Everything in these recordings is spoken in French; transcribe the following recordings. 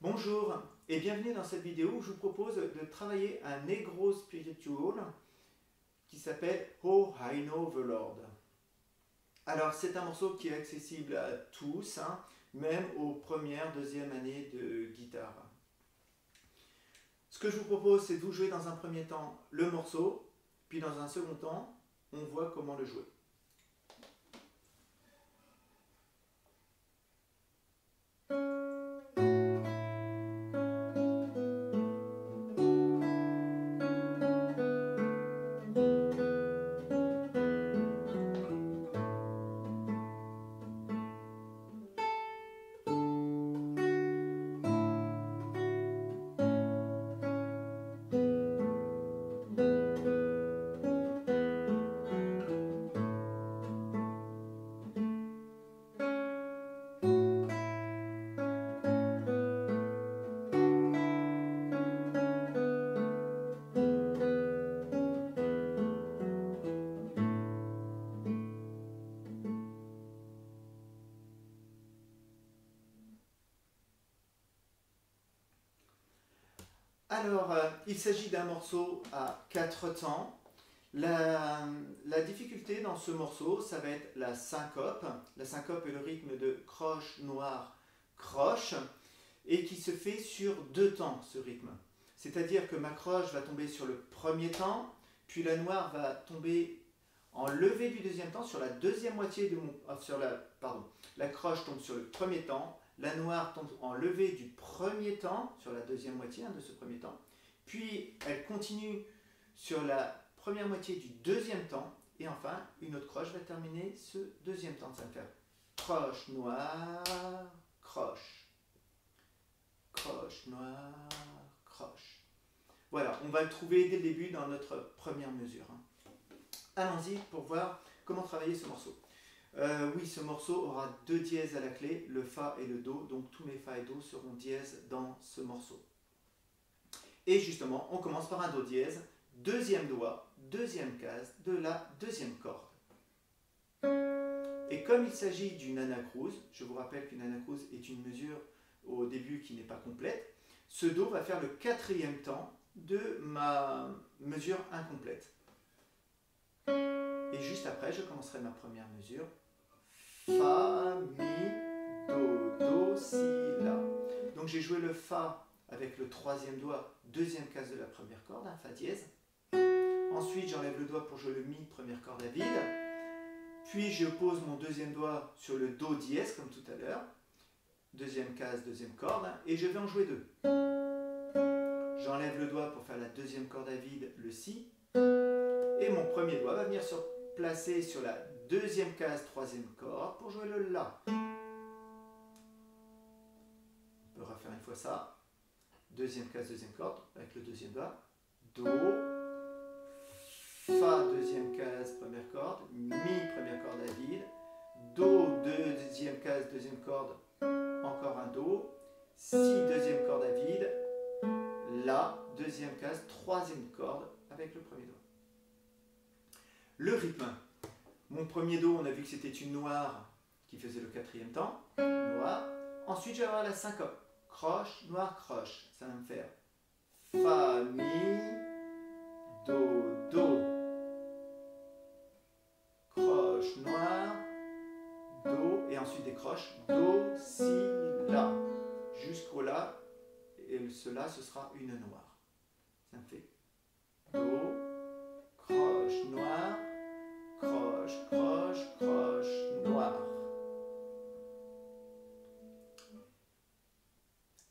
Bonjour et bienvenue dans cette vidéo où je vous propose de travailler un Negro Spiritual qui s'appelle Oh I Know the Lord. Alors c'est un morceau qui est accessible à tous, même aux premières, deuxième années de guitare. Ce que je vous propose, c'est de vous jouer dans un premier temps le morceau, puis dans un second temps, on voit comment le jouer. Alors, il s'agit d'un morceau à 4 temps. La difficulté dans ce morceau, ça va être la syncope. La syncope est le rythme de croche, noir, croche, et qui se fait sur 2 temps, ce rythme. C'est-à-dire que ma croche va tomber sur le premier temps, puis la noire va tomber en levé du deuxième temps sur la deuxième moitié de mon... la croche tombe sur le premier temps, la noire tombe en levé du premier temps, sur la deuxième moitié de ce premier temps, puis elle continue sur la première moitié du deuxième temps, et enfin, une autre croche va terminer ce deuxième temps. Ça va faire croche, noire, croche, croche, noire, croche. Voilà, on va le trouver dès le début dans notre première mesure. Allons-y pour voir comment travailler ce morceau. Oui, ce morceau aura 2 dièses à la clé, le Fa et le Do, donc tous mes Fa et Do seront dièses dans ce morceau. Et justement, on commence par un Do dièse, deuxième doigt, deuxième case de la deuxième corde. Et comme il s'agit d'une anacrouse, je vous rappelle qu'une anacrouse est une mesure au début qui n'est pas complète, ce Do va faire le 4e temps de ma mesure incomplète. Et juste après, je commencerai ma première mesure. Fa, Mi, Do, Do, Si, La. Donc j'ai joué le Fa avec le 3e doigt, 2e case de la première corde, Fa dièse. Ensuite, j'enlève le doigt pour jouer le Mi, première corde à vide. Puis je pose mon 2e doigt sur le Do dièse, comme tout à l'heure. 2e case, 2e corde, et je vais en jouer 2. J'enlève le doigt pour faire la 2e corde à vide, le Si. Et mon premier doigt va venir se placer sur la 2e case, 3e corde pour jouer le La. On peut refaire une fois ça. 2e case, 2e corde avec le 2e doigt. Do. Fa, 2e case, première corde. Mi, première corde à vide. Do, 2e case, 2e corde. Encore un Do. Si, 2e corde à vide. La, 2e case, 3e corde avec le premier doigt. Le rythme. Mon premier Do, on a vu que c'était une noire qui faisait le 4e temps. Noir. Ensuite, je vais avoir la syncope. Croche, noir, croche. Ça va me faire Fa, Mi, Do, Do. Croche, noir, Do. Et ensuite des croches. Do, Si, La. Jusqu'au La. Et ce La, ce sera une noire. Ça me fait Do, croche, noir, croche, croche, croche, noir.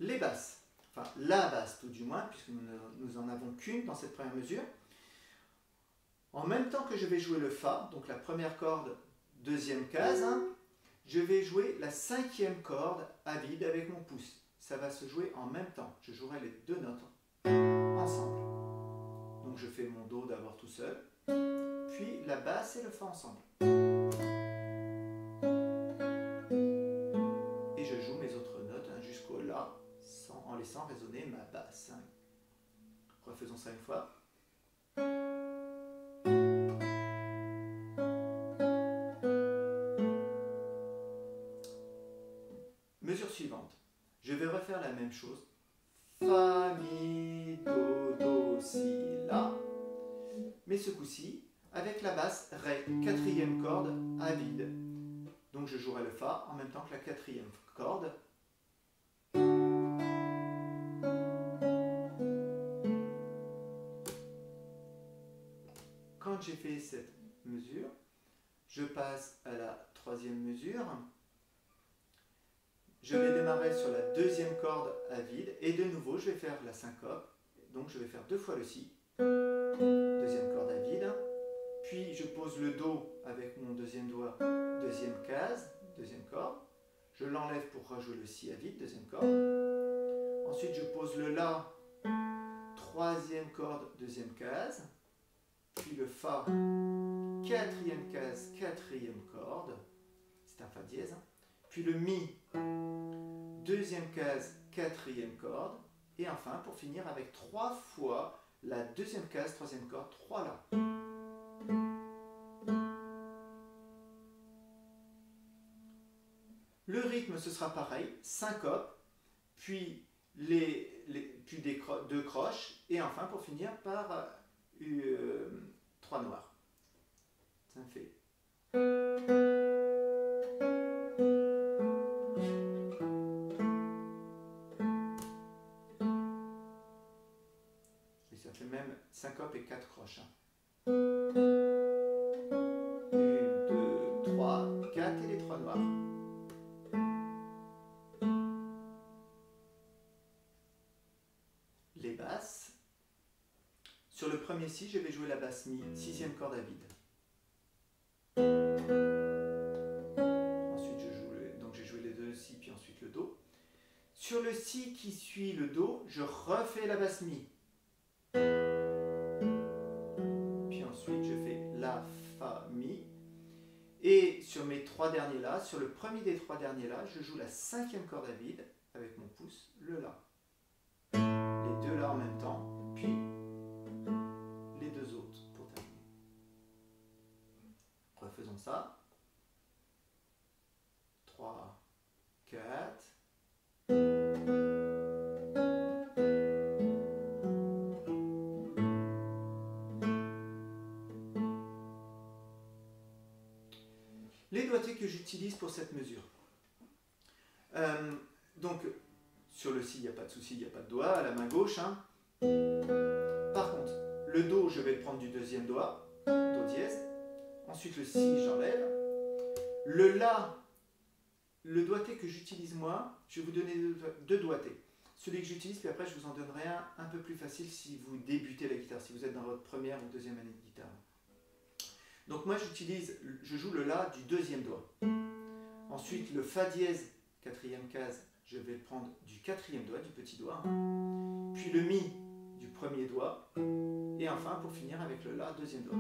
Les basses, enfin la basse tout du moins, puisque nous en avons qu'une dans cette première mesure. En même temps que je vais jouer le Fa, donc la première corde, 2e case, je vais jouer la 5e corde à vide avec mon pouce. Ça va se jouer en même temps. Je jouerai les 2 notes ensemble. Donc je fais mon Do d'abord tout seul, puis la basse et le Fa ensemble. Et je joue mes autres notes jusqu'au La, en laissant résonner ma basse. Refaisons ça une fois. Mesure suivante. Je vais refaire la même chose. Fa, mi, do, do, si, la. Mais ce coup-ci, avec la basse Ré, quatrième corde à vide. Donc je jouerai le Fa en même temps que la quatrième corde. Quand j'ai fait cette mesure, je passe à la troisième mesure. Je vais démarrer sur la deuxième corde à vide et de nouveau je vais faire la syncope. Donc je vais faire deux fois le Si. Deuxième corde à vide. Puis je pose le Do avec mon deuxième doigt, deuxième case, deuxième corde. Je l'enlève pour rejouer le Si à vide, deuxième corde. Ensuite je pose le La, troisième corde, deuxième case. Puis le Fa, quatrième case, quatrième corde. C'est un Fa dièse. Puis le Mi, deuxième case, quatrième corde. Et enfin, pour finir, avec trois fois la deuxième case, troisième corde, 3 La. Le rythme, ce sera pareil, syncope, puis, deux croches, et enfin, pour finir, par 3 noirs. Ça me fait... Et ça fait même syncope et 4 croches. 1, 2, 3, 4 et les 3 noirs. Les basses. Sur le premier Si, je vais jouer la basse Mi, sixième corde à vide. Ensuite, j'ai joué les deux Si, puis ensuite le Do. Sur le Si qui suit le Do, je refais la basse Mi. Puis ensuite, je fais La, Fa, Mi. Et sur mes 3 derniers La, sur le premier des 3 derniers La, je joue la cinquième corde à vide avec mon pouce, le La. Les deux La en même temps, puis les deux autres pour terminer. Refaisons ça. 3, 4. Les doigtés que j'utilise pour cette mesure. Donc, sur le Si, il n'y a pas de souci, il n'y a pas de doigt, à la main gauche. Hein. Par contre, le Do, je vais le prendre du deuxième doigt, Do dièse. Ensuite, le Si, j'enlève. Le La, le doigté que j'utilise moi, je vais vous donner deux doigtés. Celui que j'utilise, puis après, je vous en donnerai un peu plus facile si vous débutez la guitare, si vous êtes dans votre première ou deuxième année de guitare. Donc moi, je joue le La du deuxième doigt. Ensuite, le Fa dièse, quatrième case, je vais le prendre du quatrième doigt, du petit doigt. Puis le Mi du premier doigt. Et enfin, pour finir, avec le La, deuxième doigt.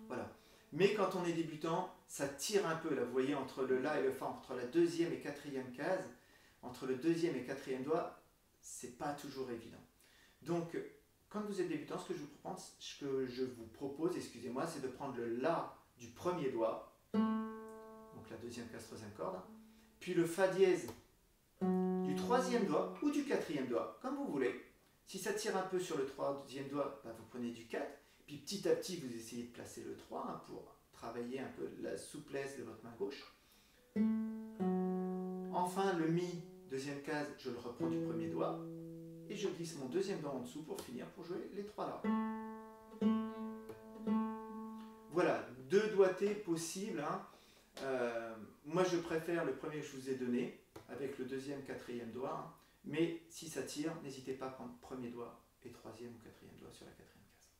Voilà. Mais quand on est débutant, ça tire un peu, là, vous voyez, entre le La et le Fa, entre la deuxième et quatrième case, entre le deuxième et quatrième doigt, c'est pas toujours évident. Donc, quand vous êtes débutant, ce que je vous propose, excusez-moi, c'est de prendre le La du premier doigt, donc la deuxième case, troisième corde, puis le Fa dièse du troisième doigt ou du quatrième doigt, comme vous voulez. Si ça tire un peu sur le troisième doigt, bah vous prenez du 4, puis petit à petit, vous essayez de placer le 3 hein, pour travailler un peu la souplesse de votre main gauche. Enfin, le Mi, deuxième case, je le reprends du premier doigt. Et je glisse mon deuxième doigt en dessous pour finir, pour jouer les 3 La. Voilà, deux doigtés possibles. Hein. Moi, je préfère le premier que je vous ai donné, avec le deuxième, quatrième doigt. Hein. Mais si ça tire, n'hésitez pas à prendre premier doigt et troisième ou quatrième doigt sur la quatrième case.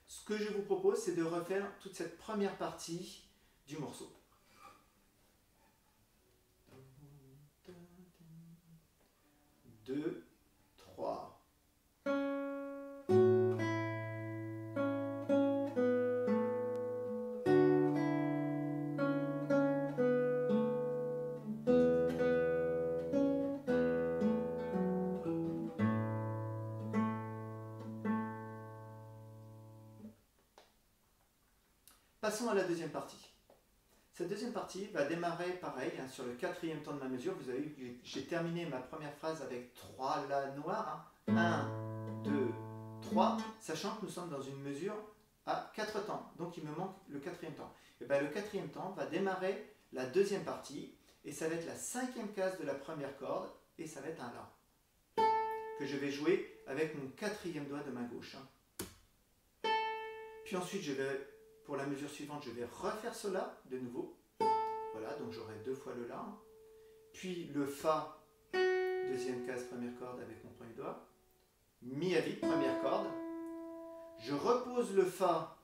Ce que je vous propose, c'est de refaire toute cette première partie du morceau. 2, 3. Passons à la deuxième partie. Cette deuxième partie va démarrer pareil, hein, sur le quatrième temps de ma mesure. Vous avez vu que j'ai terminé ma première phrase avec 3 La noirs. 1, 2, 3, sachant que nous sommes dans une mesure à 4 temps. Donc il me manque le quatrième temps. Et bien, le quatrième temps va démarrer la deuxième partie, et ça va être la cinquième case de la première corde, et ça va être un La, que je vais jouer avec mon quatrième doigt de main gauche. Puis ensuite, pour la mesure suivante, je vais refaire ce La de nouveau. Voilà, donc j'aurai 2 fois le La. Puis le Fa, deuxième case, première corde avec mon premier doigt. Mi à vide, première corde. Je repose le Fa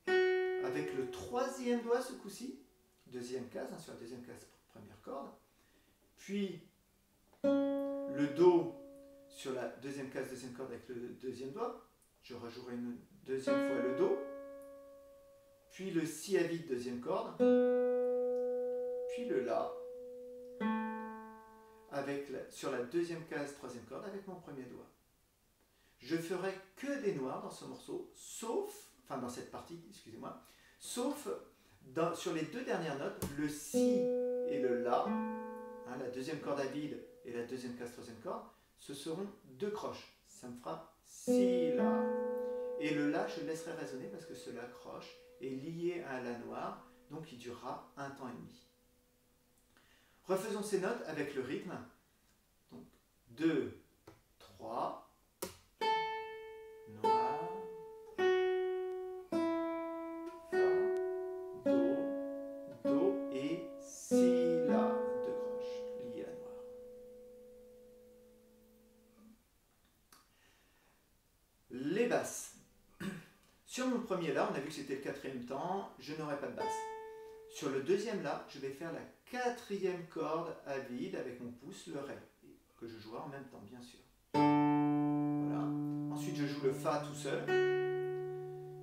avec le troisième doigt ce coup-ci. Deuxième case, hein, sur la deuxième case, première corde. Puis le Do sur la deuxième case, deuxième corde avec le deuxième doigt. Je rejouerai une deuxième fois le Do. Puis le Si à vide, deuxième corde. Puis le La sur la deuxième case, troisième corde avec mon premier doigt. Je ferai que des noirs dans ce morceau, enfin dans cette partie, excusez-moi, sauf sur les 2 dernières notes, le Si et le La, hein, la deuxième corde à vide et la deuxième case, troisième corde, ce seront 2 croches. Ça me fera Si, La. Et le La, je le laisserai résonner parce que ce La croche est lié à un La noir, donc il durera 1 temps et demi. Refaisons ces notes avec le rythme. Donc 2, 3, noir, Fa, Do et Si, La, 2 croches liées à noir. Les basses. Sur mon premier La, on a vu que c'était le quatrième temps, je n'aurai pas de basse. Sur le deuxième La, je vais faire la quatrième corde à vide avec mon pouce, le Ré, que je jouerai en même temps, bien sûr. Voilà. Ensuite, je joue le Fa tout seul.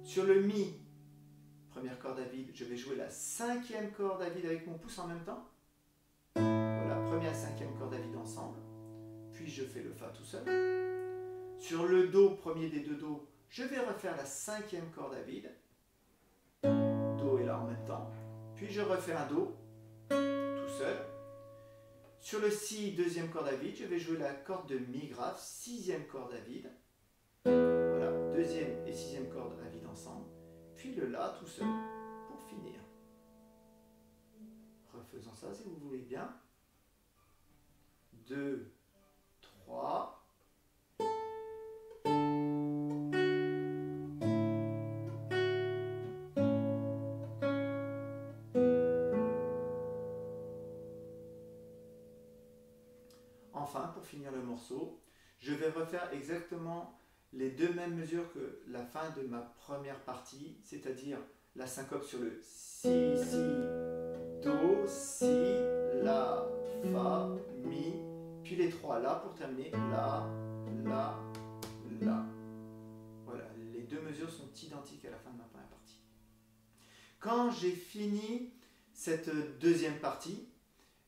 Sur le Mi, première corde à vide, je vais jouer la cinquième corde à vide avec mon pouce en même temps. Voilà, première et cinquième corde à vide ensemble. Puis je fais le Fa tout seul. Sur le Do, premier des 2 Do, je vais refaire la cinquième corde à vide. Do et La en même temps. Puis je refais un Do, tout seul. Sur le Si, deuxième corde à vide, je vais jouer la corde de Mi grave, sixième corde à vide. Voilà, deuxième et sixième corde à vide ensemble. Puis le La tout seul pour finir. Refaisons ça si vous voulez bien. 2, 3. Enfin, pour finir le morceau, je vais refaire exactement les 2 mêmes mesures que la fin de ma première partie, c'est-à-dire la syncope sur le Si, Si, Do, Si, La, Fa, Mi, puis les 3 La pour terminer, La, La, La. Voilà, les 2 mesures sont identiques à la fin de ma première partie. Quand j'ai fini cette deuxième partie,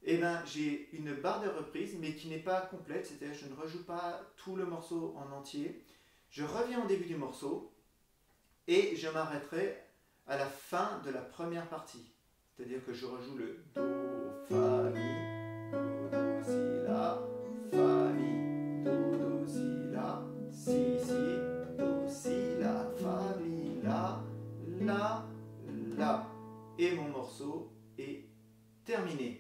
eh ben, j'ai une barre de reprise, mais qui n'est pas complète, c'est-à-dire je ne rejoue pas tout le morceau en entier. Je reviens au début du morceau et je m'arrêterai à la fin de la première partie. C'est-à-dire que je rejoue le Do, Fa, Mi, Do, Si, La, Fa, Mi, Do, Si, La, Si, Si, Do, Si, La, Fa, Mi, La, La. Et mon morceau est terminé.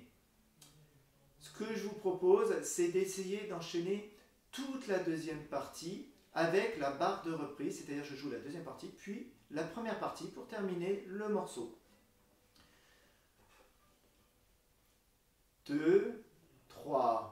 Ce que je vous propose, c'est d'essayer d'enchaîner toute la deuxième partie avec la barre de reprise, c'est-à-dire je joue la deuxième partie, puis la première partie pour terminer le morceau. 2, 3.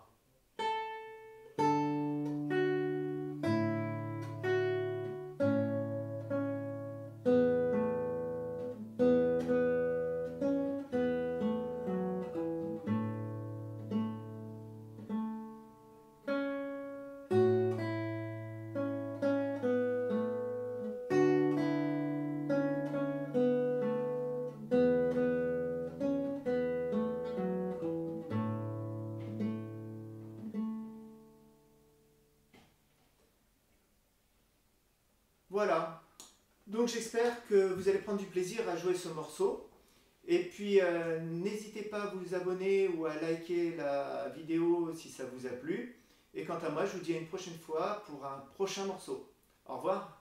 Voilà, donc j'espère que vous allez prendre du plaisir à jouer ce morceau Et puis, n'hésitez pas à vous abonner ou à liker la vidéo si ça vous a plu. Et quant à moi, je vous dis à une prochaine fois pour un prochain morceau. Au revoir.